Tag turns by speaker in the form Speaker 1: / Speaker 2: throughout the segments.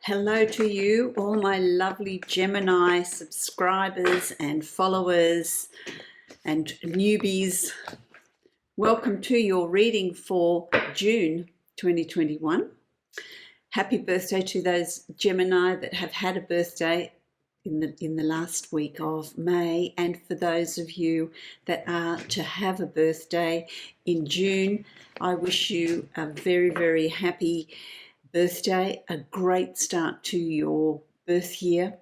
Speaker 1: Hello to you, all my lovely Gemini subscribers and followers and newbies. Welcome to your reading for June 2021. Happy birthday to those Gemini that have had a birthday in the last week of May, and for those of you that are to have a birthday in June, I wish you a very, very happy birthday, a great start to your birth year,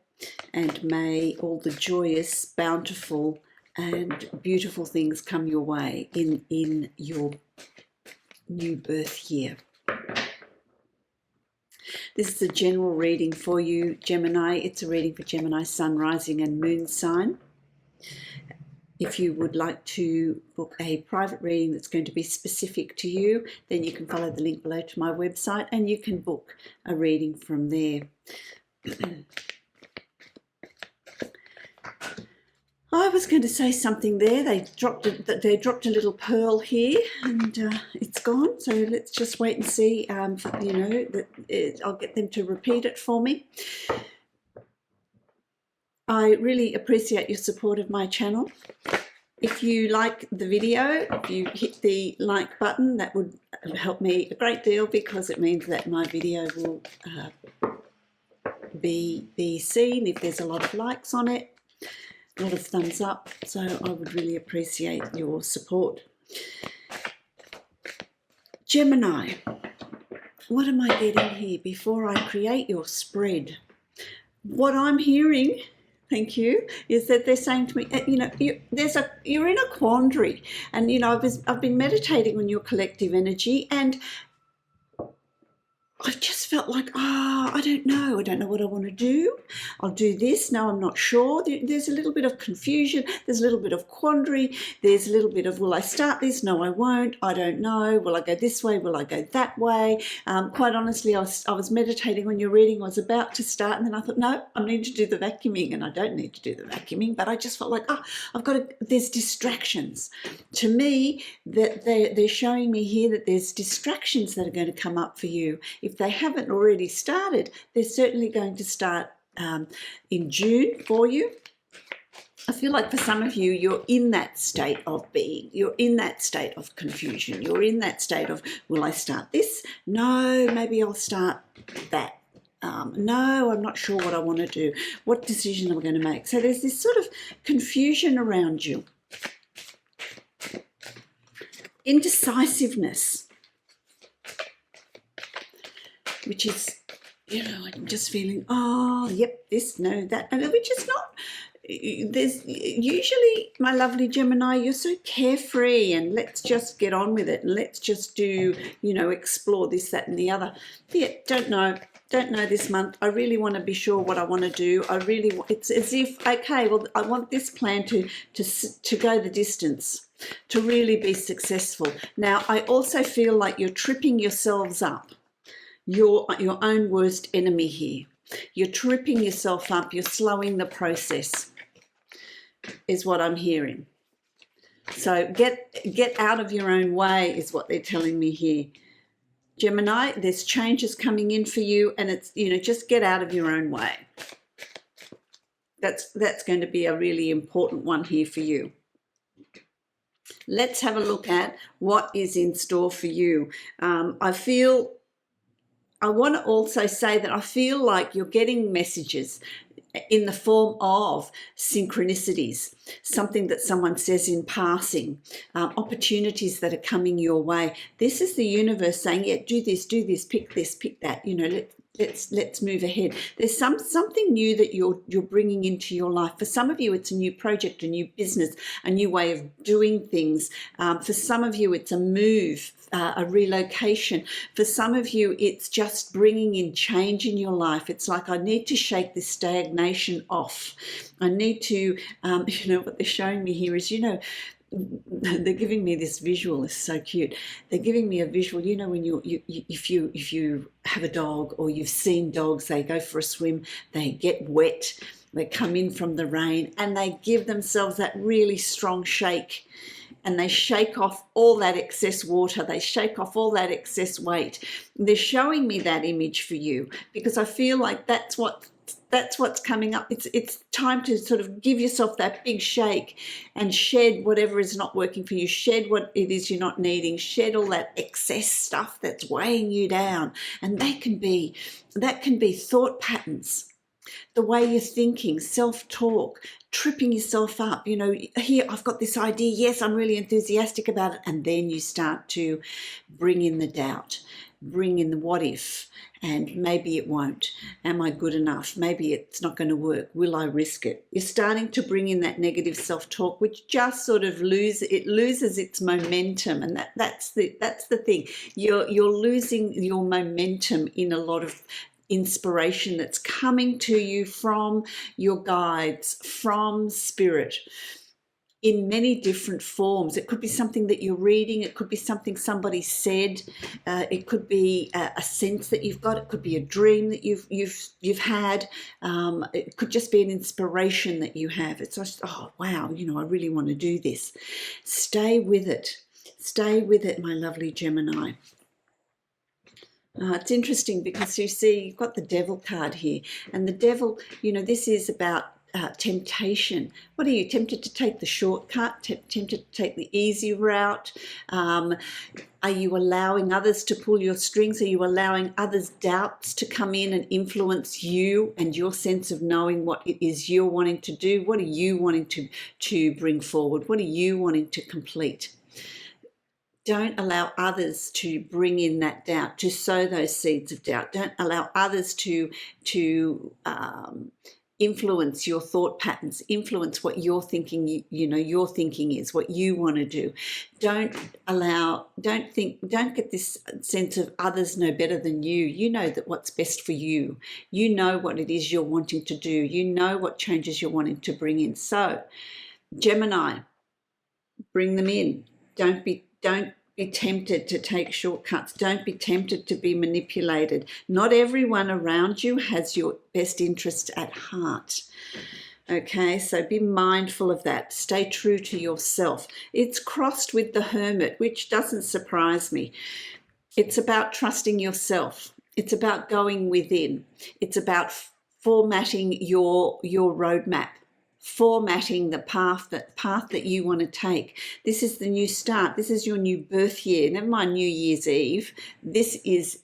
Speaker 1: and may all the joyous, bountiful and beautiful things come your way in your new birth year. This is a general reading for you, Gemini. It's a reading for Gemini Sun, Rising and Moon sign. If you would like to book a private reading that's going to be specific to you, then you can follow the link below to my website and you can book a reading from there. I was going to say something there. They dropped a little pearl here, and it's gone. So let's just wait and see. I'll get them to repeat it for me. I really appreciate your support of my channel. If you like the video, if you hit the like button, that would help me a great deal, because it means that my video will be seen if there's a lot of likes on it, a lot of thumbs up. So I would really appreciate your support. Gemini, what am I getting here before I create your spread? What I'm hearing, thank you, is that they're saying to me, you're in a quandary, and I've been meditating on your collective energy, and I just felt like, I don't know what I want to do. I'll do this. No, I'm not sure. There's a little bit of confusion. There's a little bit of quandary. There's a little bit of, will I start this? No, I won't. I don't know. Will I go this way? Will I go that way? Quite honestly, I was meditating on your reading. I was about to start, and then I thought, no, I need to do the vacuuming, and I don't need to do the vacuuming, but I just felt like, there's distractions. To me, that they're showing me here that there's distractions that are going to come up for you. If they haven't already started, they're certainly going to start in June for you. I feel like for some of you, you're in that state of being. You're in that state of confusion. You're in that state of, will I start this? No, maybe I'll start that. No, I'm not sure what I want to do. What decision am I going to make? So there's this sort of confusion around you. Indecisiveness, which is, I'm just feeling, yep, this, no, that, and which is not, there's usually, my lovely Gemini, you're so carefree, and let's just get on with it, and let's just do, explore this, that, and the other. Yeah, don't know this month. I really want to be sure what I want to do. It's as if, okay, well, I want this plan to go the distance, to really be successful. Now, I also feel like you're tripping yourselves up. You're your own worst enemy here. You're tripping yourself up. You're slowing the process, is what I'm hearing. So get out of your own way is what they're telling me here. Gemini, there's changes coming in for you, and it's, just get out of your own way. That's going to be a really important one here for you. Let's have a look at what is in store for you. I want to also say that I feel like you're getting messages in the form of synchronicities, something that someone says in passing, opportunities that are coming your way. This is the universe saying, yeah, do this, pick this, pick that, let's move ahead. There's something new that you're bringing into your life. For some of you, it's a new project, a new business, a new way of doing things. For some of you, it's a move, a relocation. For some of you, it's just bringing in change in your life. It's like, I need to shake this stagnation off. I need to, what they're showing me here is, they're giving me this visual. It's so cute. They're giving me a visual. When if you have a dog, or you've seen dogs, they go for a swim, they get wet, they come in from the rain, and they give themselves that really strong shake. and they shake off all that excess water. They shake off all that excess weight. They're showing me that image for you because I feel like that's what's coming up. It's time to sort of give yourself that big shake and shed whatever is not working for you. Shed what it is you're not needing. Shed all that excess stuff that's weighing you down. And that can be thought patterns, the way you're thinking, self-talk, tripping yourself up. You know, here, I've got this idea. Yes, I'm really enthusiastic about it. And then you start to bring in the doubt, bring in the what if, and maybe it won't. Am I good enough? Maybe it's not going to work. Will I risk it? You're starting to bring in that negative self-talk, which just sort of loses its momentum. And that's the thing. You're losing your momentum in a lot of inspiration that's coming to you from your guides, from spirit, in many different forms. It could be something that you're reading. It could be something somebody said. It could be a sense that you've got. It could be a dream that you've had. It could just be an inspiration that you have. It's just, oh wow, you know, I really want to do this. Stay with it. Stay with it, my lovely Gemini. It's interesting because you see you've got the devil card here, and the devil, you know, this is about temptation. What are you, tempted to take the shortcut, tempted to take the easy route? Are you allowing others to pull your strings? Are you allowing others' doubts to come in and influence you and your sense of knowing what it is you're wanting to do? What are you wanting to bring forward? What are you wanting to complete? Don't allow others to bring in that doubt, to sow those seeds of doubt. Don't allow others to influence your thought patterns, influence what you're thinking, your thinking is, what you want to do. Don't get this sense of others know better than you. You know that what's best for you. You know what it is you're wanting to do. You know what changes you're wanting to bring in. So, Gemini, bring them in. Don't be tempted to take shortcuts. Don't be tempted to be manipulated. Not everyone around you has your best interest at heart. Okay, so be mindful of that. Stay true to yourself. It's crossed with the Hermit, which doesn't surprise me. It's about trusting yourself. It's about going within. It's about formatting your roadmap, formatting the path that you want to take. This is the new start. This is your new birth year. Never mind New Year's Eve. This is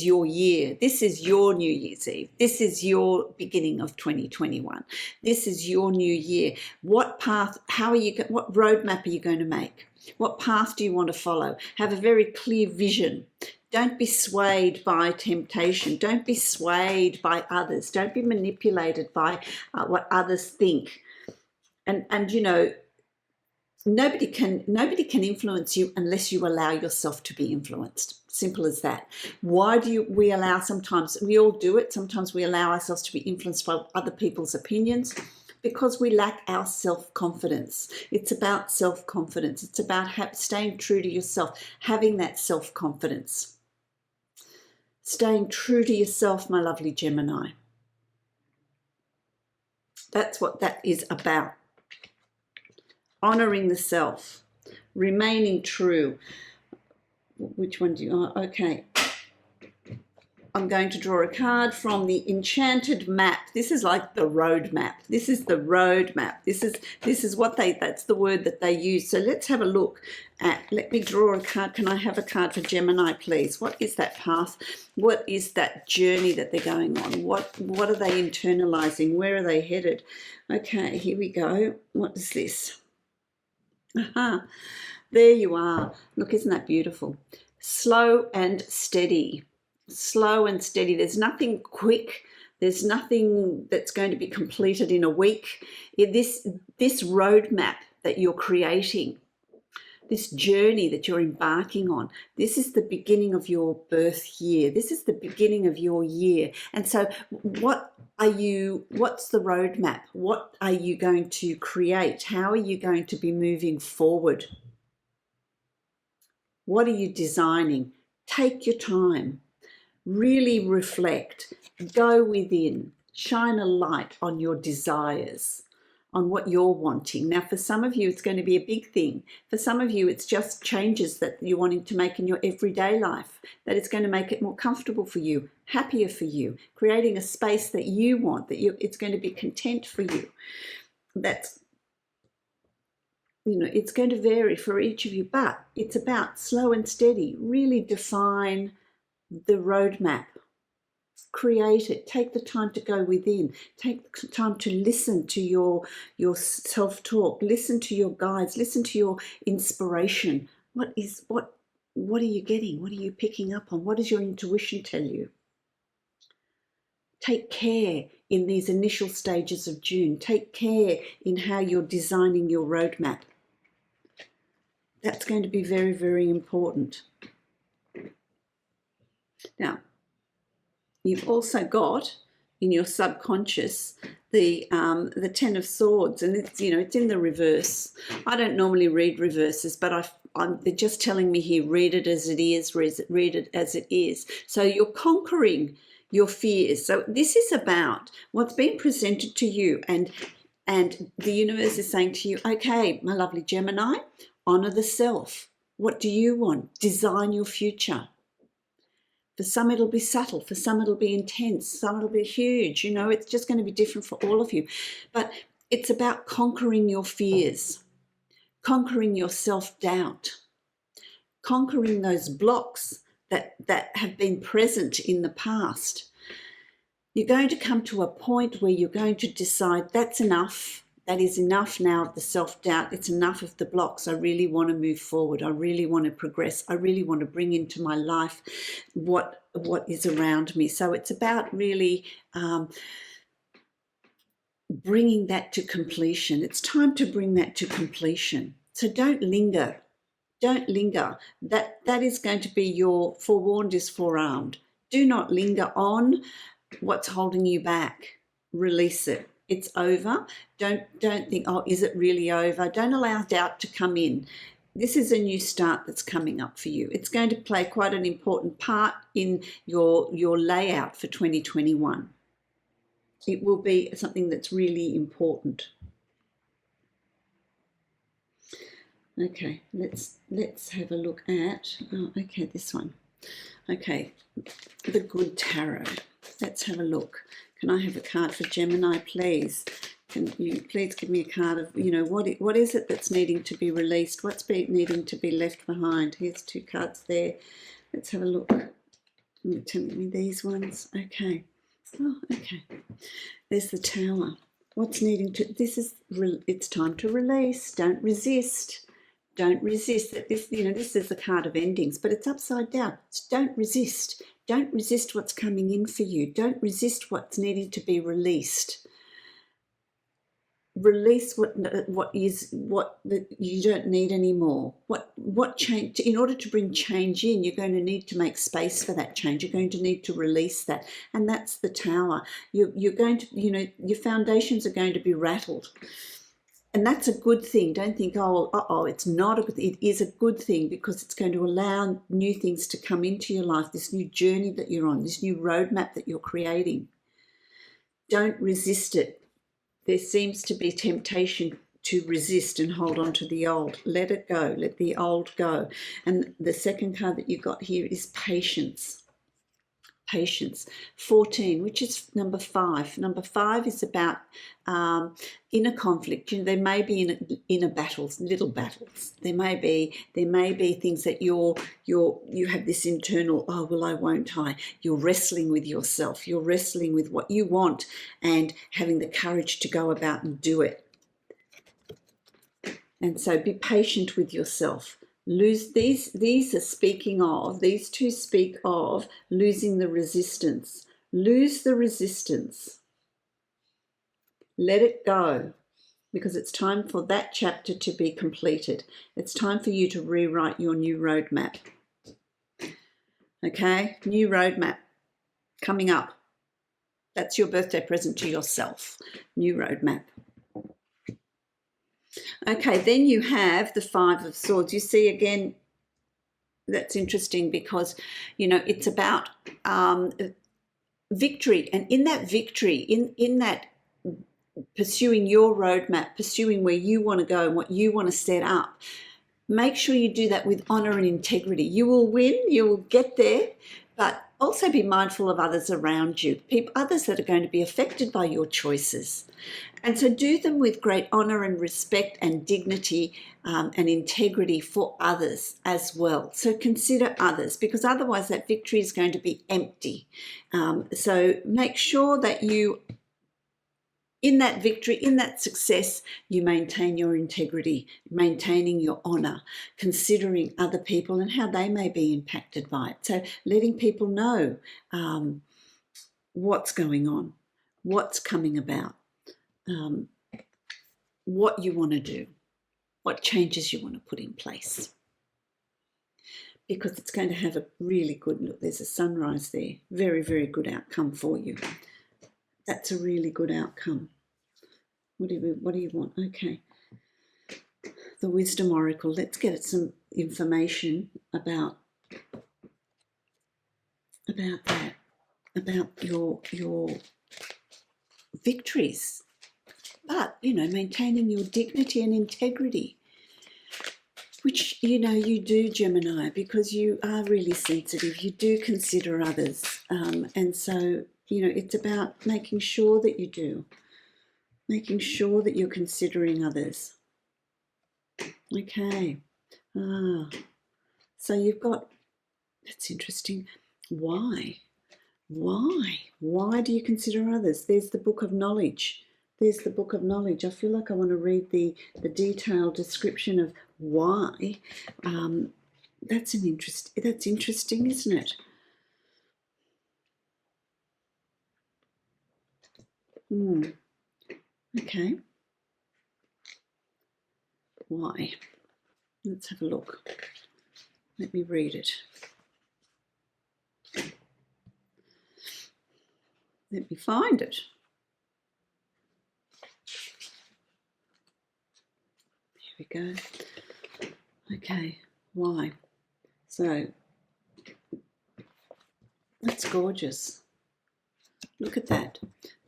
Speaker 1: your year. This is your New Year's Eve. This is your beginning of 2021. This is your new year. What path? What roadmap are you going to make? What path do you want to follow? Have a very clear vision. Don't be swayed by temptation. Don't be swayed by others. Don't be manipulated by what others think. And you know, nobody can influence you unless you allow yourself to be influenced. Simple as that. Why do we allow? Sometimes we all do it. Sometimes we allow ourselves to be influenced by other people's opinions, because we lack our self-confidence. It's about self-confidence. It's about staying true to yourself, having that self-confidence. Staying true to yourself, my lovely Gemini. That's what that is about. Honoring the self, remaining true. Which one do you? Okay. I'm going to draw a card from the Enchanted Map. This is like the road map. This is the road map. This is what that's the word that they use. So let's have a look at, let me draw a card. Can I have a card for Gemini, please? What is that path? What is that journey that they're going on? What are they internalizing? Where are they headed? Okay, here we go. What is this? Aha, there you are. Look, isn't that beautiful? Slow and steady. Slow and steady. There's nothing quick. There's nothing that's going to be completed in a week. This roadmap that you're creating, this journey that you're embarking on, this is the beginning of your birth year. This is the beginning of your year. And so what's the roadmap? What are you going to create? How are you going to be moving forward? What are you designing? Take your time. Really reflect, go within, shine a light on your desires, on what you're wanting. Now, for some of you, it's going to be a big thing. For some of you, it's just changes that you're wanting to make in your everyday life, that it's going to make it more comfortable for you, happier for you, creating a space that you want, that it's going to be content for you. That's, it's going to vary for each of you, but it's about slow and steady. Really define the roadmap. Create it. Take the time to go within. Take the time to listen to your self-talk. Listen to your guides. Listen to your inspiration. What are you getting? What are you picking up on? What does your intuition tell you? Take care in these initial stages of June. Take care in how you're designing your roadmap. That's going to be very, very important. Now, you've also got in your subconscious the Ten of Swords, and it's in the reverse. I don't normally read reverses, but they're just telling me here, read it as it is, read it as it is. So you're conquering your fears. So this is about what's been presented to you, and the universe is saying to you, okay, my lovely Gemini, honor the self. What do you want? Design your future. For some, it'll be subtle. For some, it'll be intense. Some, it'll be huge. It's just going to be different for all of you. But it's about conquering your fears, conquering your self-doubt, conquering those blocks that have been present in the past. You're going to come to a point where you're going to decide that's enough. That is enough now of the self-doubt. It's enough of the blocks. I really want to move forward. I really want to progress. I really want to bring into my life what is around me. So it's about really bringing that to completion. It's time to bring that to completion. So don't linger. Don't linger. That is going to be your forewarned is forearmed. Do not linger on what's holding you back. Release it. It's over. Don't think, oh, is it really over? Don't allow doubt to come in. This is a new start that's coming up for you. It's going to play quite an important part in your layout for 2021. It will be something that's really important. Okay, let's have a look at, this one. Okay, the Good Tarot. Let's have a look. Can I have a card for Gemini, please? Can you please give me a card of, what is it that's needing to be released? What's needing to be left behind? Here's two cards there. Let's have a look. Tell me these ones. Okay. Oh, okay. There's the Tower. What's needing to, it's time to release. Don't resist. Don't resist. This is the card of endings, but it's upside down. So don't resist. Don't resist what's coming in for you. Don't resist what's needing to be released. Release what you don't need anymore. What change? In order to bring change in, you're going to need to make space for that change. You're going to need to release that, and that's the Tower. You're going to, your foundations are going to be rattled. And that's a good thing. Don't think, it's not a good thing. It is a good thing because it's going to allow new things to come into your life, this new journey that you're on, this new roadmap that you're creating. Don't resist it. There seems to be temptation to resist and hold on to the old. Let it go. Let the old go. And the second card that you got here is Patience. Patience. 14, which is number 5. Number 5 is about inner conflict. There may be inner battles, little battles. There may be things that you have this internal, oh, well, I won't I. You're wrestling with yourself. You're wrestling with what you want and having the courage to go about and do it. And so be patient with yourself. These two speak of losing the resistance. Lose the resistance. Let it go, because it's time for that chapter to be completed. It's time for you to rewrite your new roadmap. Okay, new roadmap coming up. That's your birthday present to yourself. New roadmap. Okay, then you have the 5 of Swords. You see, again, that's interesting because, it's about victory. And in that victory, in that pursuing your roadmap, pursuing where you want to go and what you want to set up. Make sure you do that with honor and integrity. You will win, you will get there, but also be mindful of others around you, others that are going to be affected by your choices. And so do them with great honor and respect and dignity and integrity for others as well. So consider others, because otherwise that victory is going to be empty. So make sure that you, in that victory, in that success, you maintain your integrity, maintaining your honor, considering other people and how they may be impacted by it. So letting people know what's going on, what's coming about, what you want to do, what changes you want to put in place. Because it's going to have a really good look. There's a sunrise there. Very, very good outcome for you. That's a really good outcome. What do you want? Okay. The Wisdom Oracle. Let's get some information about that, about your victories. But, maintaining your dignity and integrity, which, you do, Gemini, because you are really sensitive. You do consider others. And so, it's about making sure that you do. Making sure that you're considering others. Okay. So you've got, that's interesting. Why? Why do you consider others? There's the Book of Knowledge. There's the Book of Knowledge. I feel like I want to read the detailed description of why. That's interesting, isn't it? Okay. Why? Let's have a look. Let me read it. Let me find it. Here we go. Okay, why? So, that's gorgeous. Look at that.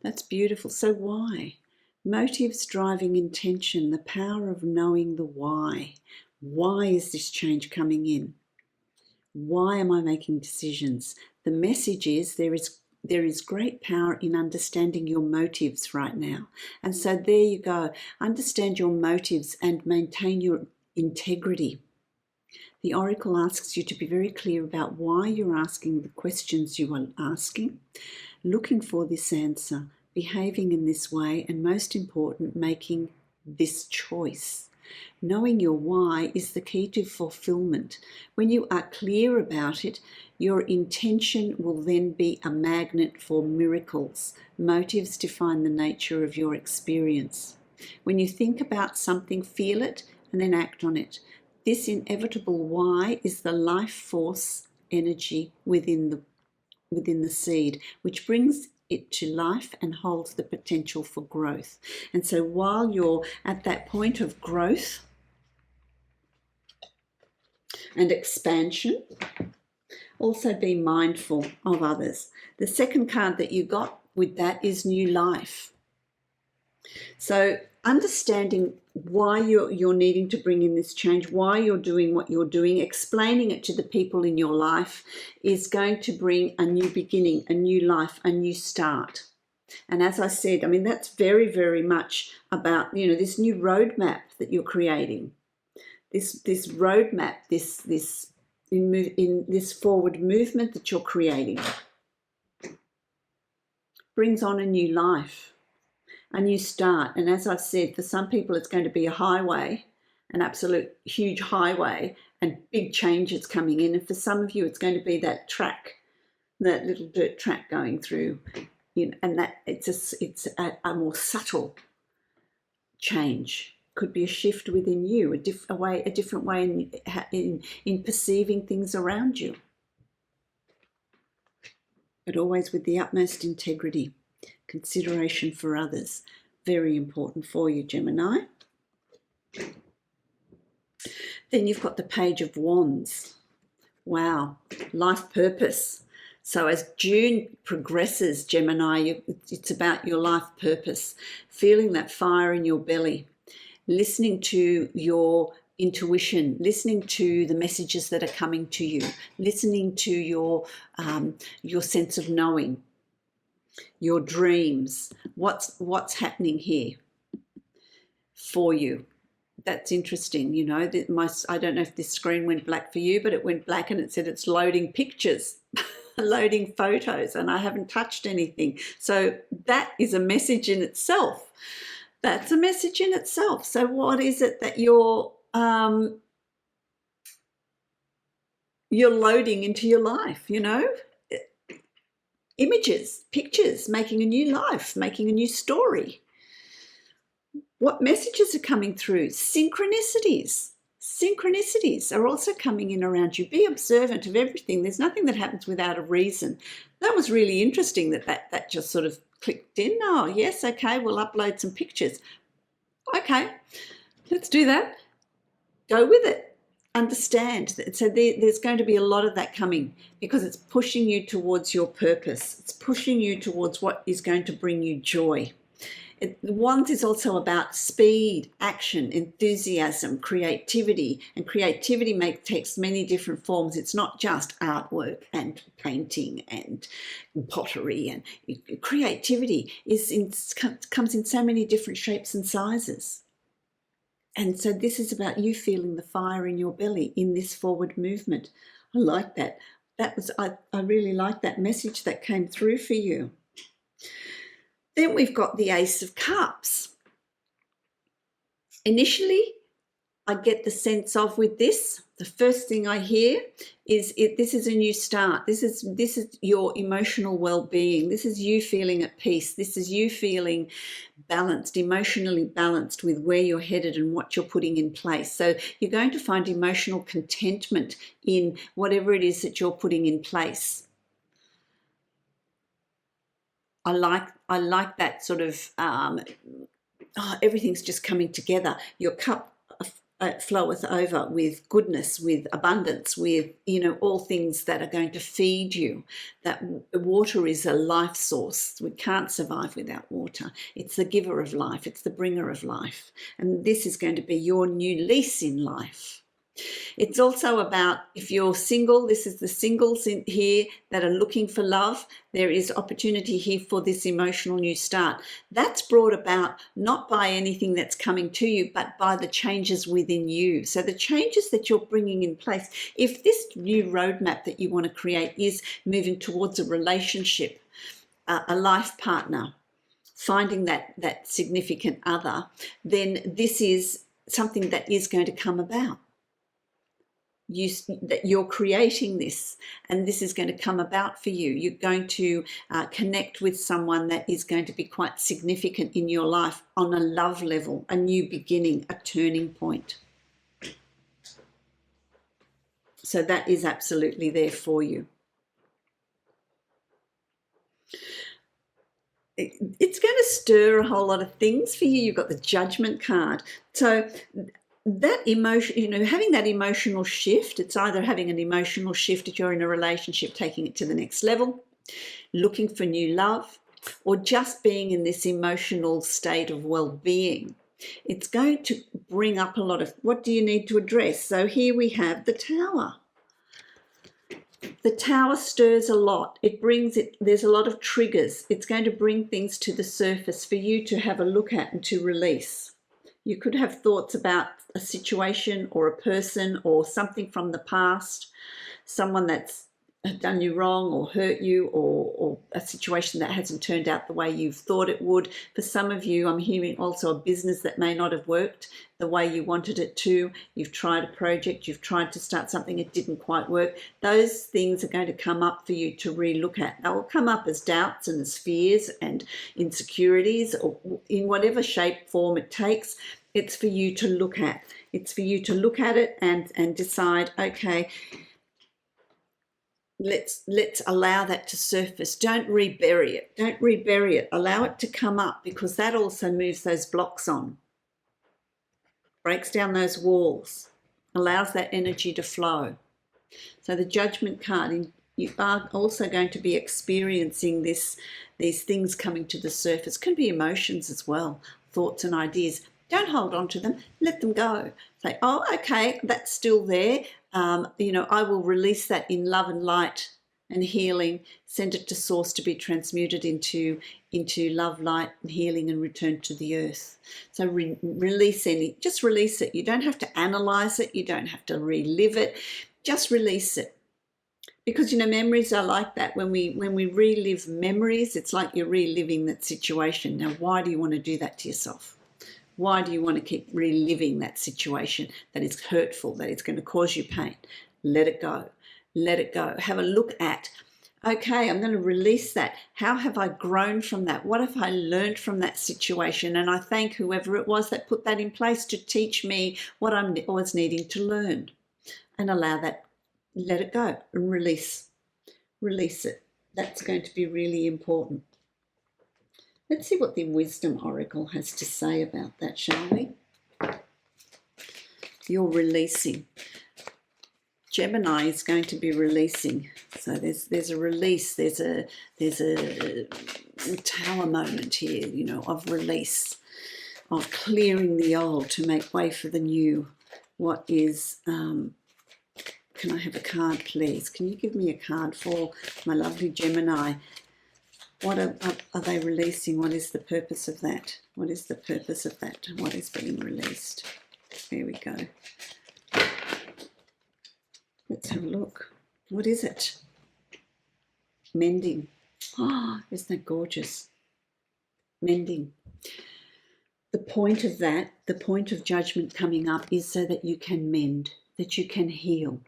Speaker 1: That's beautiful. So why? Motives driving intention, the power of knowing the why. Why is this change coming in? Why am I making decisions? The message is there is great power in understanding your motives right now. And so there you go. Understand your motives and maintain your integrity. The Oracle asks you to be very clear about why you're asking the questions you are asking, looking for this answer, behaving in this way, and most important, making this choice. Knowing your why is the key to fulfillment. When you are clear about it, your intention will then be a magnet for miracles. Motives define the nature of your experience. When you think about something, feel it and then act on it. This inevitable why is the life force energy within the seed, which brings it to life and holds the potential for growth. And so while you're at that point of growth and expansion, also be mindful of others. The second card that you got with that is new life. So understanding why you're needing to bring in this change, why you're doing what you're doing, explaining it to the people in your life is going to bring a new beginning, a new life, a new start. And as I said, that's very, very much about, this new roadmap that you're creating. This roadmap, this forward movement that you're creating brings on a new life, a new start. And as I've said, for some people it's going to be a highway, an absolute huge highway, and big changes coming in. And for some of you it's going to be that track, that little dirt track going through, and that it's a more subtle change. Could be a shift within you, a different way in perceiving things around you, but always with the utmost integrity, consideration for others. Very important for you, Gemini. Then you've got the Page of Wands. Wow, life purpose. So as June progresses, Gemini, it's about your life purpose, feeling that fire in your belly, listening to your intuition, listening to the messages that are coming to you, listening to your sense of knowing, your dreams, what's happening here for you. That's interesting. You know, I don't know if this screen went black for you, but it went black and it said it's loading pictures, loading photos, and I haven't touched anything. So that is a message in itself. That's a message in itself. So what is it that you're loading into your life, you know? Images, pictures, making a new life, making a new story. What messages are coming through? Synchronicities. Synchronicities are also coming in around you. Be observant of everything. There's nothing that happens without a reason. That was really interesting that just sort of clicked in. Oh, yes, okay, we'll upload some pictures. Okay, let's do that. Go with it. Understand that. So there's going to be a lot of that coming because it's pushing you towards your purpose. It's pushing you towards what is going to bring you joy. Wands is also about speed, action, enthusiasm, creativity, and creativity takes many different forms. It's not just artwork and painting and pottery, and creativity comes in so many different shapes and sizes. And so this is about you feeling the fire in your belly in this forward movement. I like that. I really like that message that came through for you. Then we've got the Ace of Cups. Initially, I get the sense of with this, the first thing I hear is this is a new start. This is your emotional well-being. This is you feeling at peace. This is you feeling balanced, emotionally balanced with where you're headed and what you're putting in place. So you're going to find emotional contentment in whatever it is that you're putting in place. I like that sort of everything's just coming together. Your cup floweth over with goodness, with abundance, with, you know, all things that are going to feed you. That water is a life source. We can't survive without water. It's the giver of life. It's the bringer of life. And this is going to be your new lease in life. It's also about, if you're single, this is the singles in here that are looking for love. There is opportunity here for this emotional new start. That's brought about not by anything that's coming to you, but by the changes within you. So the changes that you're bringing in place, if this new roadmap that you want to create is moving towards a relationship, a life partner, finding that significant other, then this is something that is going to come about. That you're creating this, and this is going to come about for you. You're going to connect with someone that is going to be quite significant in your life on a love level, a new beginning, a turning point. So that is absolutely there for you. It's going to stir a whole lot of things for you. You've got the Judgment card. So that emotion, you know, having that emotional shift, it's either having an emotional shift if you're in a relationship, taking it to the next level, looking for new love, or just being in this emotional state of well-being. It's going to bring up a lot of, what do you need to address? So here we have the Tower. The Tower stirs a lot. There's a lot of triggers. It's going to bring things to the surface for you to have a look at and to release. You could have thoughts about a situation or a person or something from the past, someone that's done you wrong or hurt you, or a situation that hasn't turned out the way you've thought it would. For some of you, I'm hearing also a business that may not have worked the way you wanted it to. You've tried a project, you've tried to start something, it didn't quite work. Those things are going to come up for you to re-look at. They will come up as doubts and as fears and insecurities, or in whatever shape, form it takes. It's for you to look at. It's for you to look at it and decide, okay, let's allow that to surface. Don't rebury it. Don't rebury it. Allow it to come up, because that also moves those blocks on, breaks down those walls, allows that energy to flow. So the Judgment card you are also going to be experiencing these things coming to the surface. Can be emotions as well, thoughts and ideas. Don't hold on to them. Let them go. Say, oh, okay, that's still there. I will release that in love and light and healing. Send it to source to be transmuted into love, light, and healing, and return to the earth. So release just release it. You don't have to analyze it. You don't have to relive it. Just release it. Because, memories are like that. When we relive memories, it's like you're reliving that situation. Now, why do you want to do that to yourself? Why do you want to keep reliving that situation that is hurtful, that is going to cause you pain? Let it go. Let it go. Have a look at, okay, I'm going to release that. How have I grown from that? What have I learned from that situation? And I thank whoever it was that put that in place to teach me what I was needing to learn. And allow that, let it go and release it. That's going to be really important. Let's see what the Wisdom Oracle has to say about that, shall we? You're releasing. Gemini is going to be releasing. So there's a release. There's a tower moment here, of release, of clearing the old to make way for the new. What is? Can I have a card, please? Can you give me a card for my lovely Gemini? What are they releasing? What is the purpose of that? What is the purpose of that? What is being released? There we go. Let's have a look. What is it? Mending. Oh, isn't that gorgeous? Mending. The point of that, the point of judgment coming up is so that you can mend, that you can heal,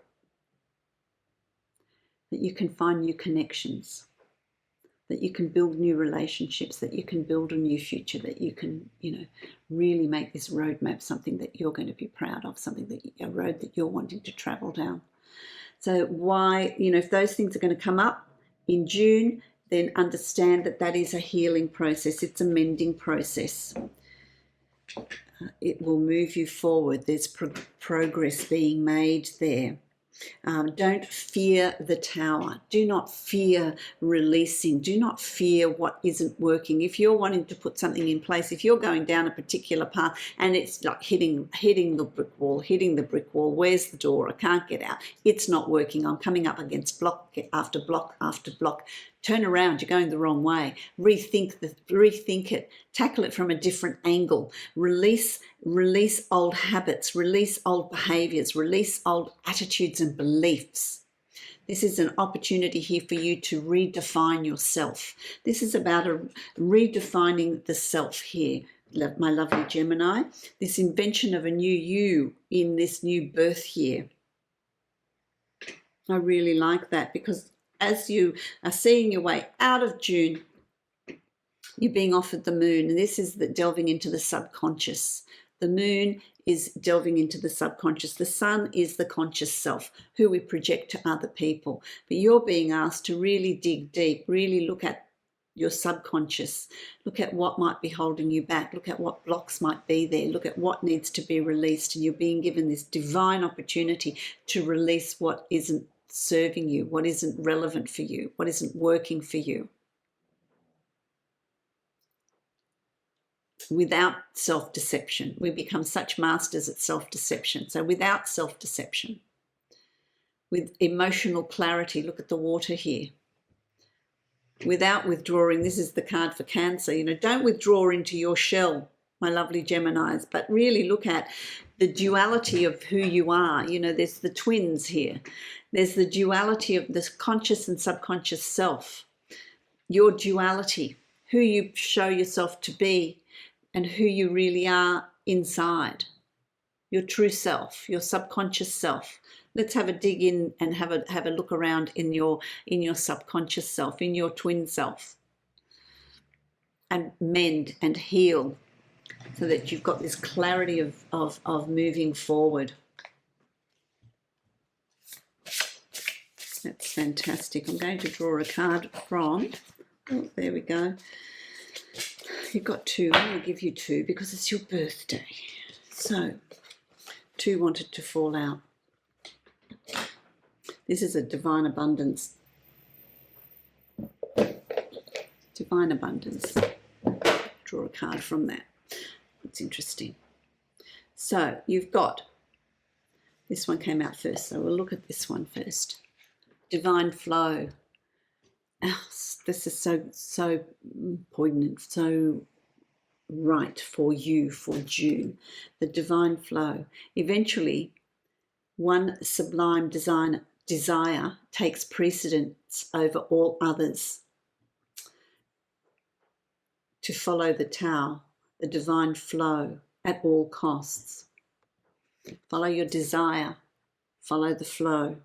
Speaker 1: that you can find new connections, that you can build new relationships, that you can build a new future, that you can, really make this roadmap something that you're going to be proud of, a road that you're wanting to travel down. So why, if those things are going to come up in June, then understand that is a healing process. It's a mending process. It will move you forward. There's progress being made there. Don't fear the tower. Do not fear releasing. Do not fear what isn't working. If you're wanting to put something in place, if you're going down a particular path and it's like hitting the brick wall, where's the door? I can't get out. It's not working. I'm coming up against block after block after block. Turn around, you're going the wrong way. Rethink it, tackle it from a different angle. Release old habits, release old behaviors, release old attitudes and beliefs. This is an opportunity here for you to redefine yourself. This is about redefining the self here, my lovely Gemini. This invention of a new you in this new birth here. I really like that, because as you are seeing your way out of June, you're being offered the moon, and this is delving into the subconscious. The moon is delving into the subconscious. The sun is the conscious self, who we project to other people. But you're being asked to really dig deep, really look at your subconscious, look at what might be holding you back, look at what blocks might be there, look at what needs to be released, and you're being given this divine opportunity to release what isn't serving you, what isn't relevant for you, what isn't working for you. Without self-deception, we become such masters at self-deception. So without self-deception, with emotional clarity, look at the water here. Without withdrawing, this is the card for Cancer, don't withdraw into your shell, my lovely Geminis, but really look at the duality of who you are. There's the twins here. There's the duality of this conscious and subconscious self, your duality, who you show yourself to be and who you really are inside, your true self, your subconscious self. Let's have a dig in and have a look around in your subconscious self, in your twin self, and mend and heal so that you've got this clarity of moving forward. That's fantastic. I'm going to draw a card from, there we go. You've got two. I'm going to give you two because it's your birthday. So, two wanted to fall out. This is a divine abundance Divine abundance. Draw a card from that. It's interesting. So you've got, this one came out first, so we'll look at this one first. Divine flow. Oh, this is so poignant, so right for you, for June. The divine flow. Eventually, one sublime desire takes precedence over all others. To follow the Tao, the divine flow at all costs. Follow your desire, follow the flow.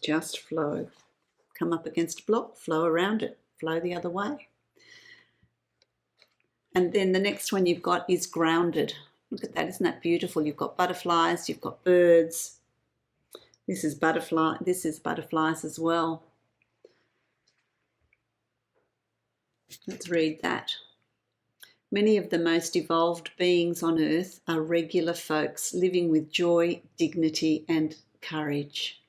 Speaker 1: Just flow. Come up against a block, flow around it, flow the other way. And then the next one you've got is grounded. Look at that, isn't that beautiful? You've got butterflies, you've got birds. This is butterflies as well. Let's read that. Many of the most evolved beings on earth are regular folks living with joy, dignity, and courage.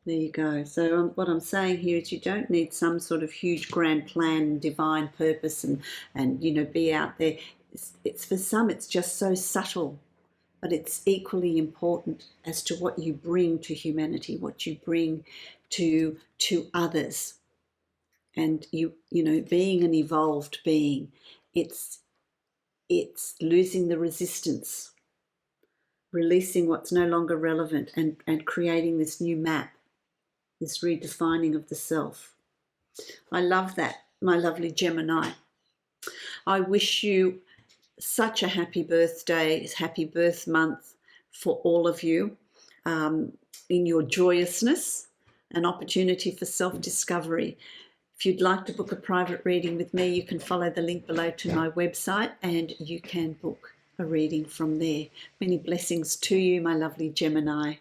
Speaker 1: There you go. So what I'm saying here is you don't need some sort of huge grand plan, divine purpose and you know, be out there. It's for some, it's just so subtle, but it's equally important as to what you bring to humanity, what you bring to others. And you know, being an evolved being, it's losing the resistance, releasing what's no longer relevant, and creating this new map, this redefining of the self. I love that, my lovely Gemini. I wish you such a happy birthday, happy birth month for all of you, in your joyousness, an opportunity for self-discovery. If you'd like to book a private reading with me, you can follow the link below to my website and you can book a reading from there. Many blessings to you, my lovely Gemini.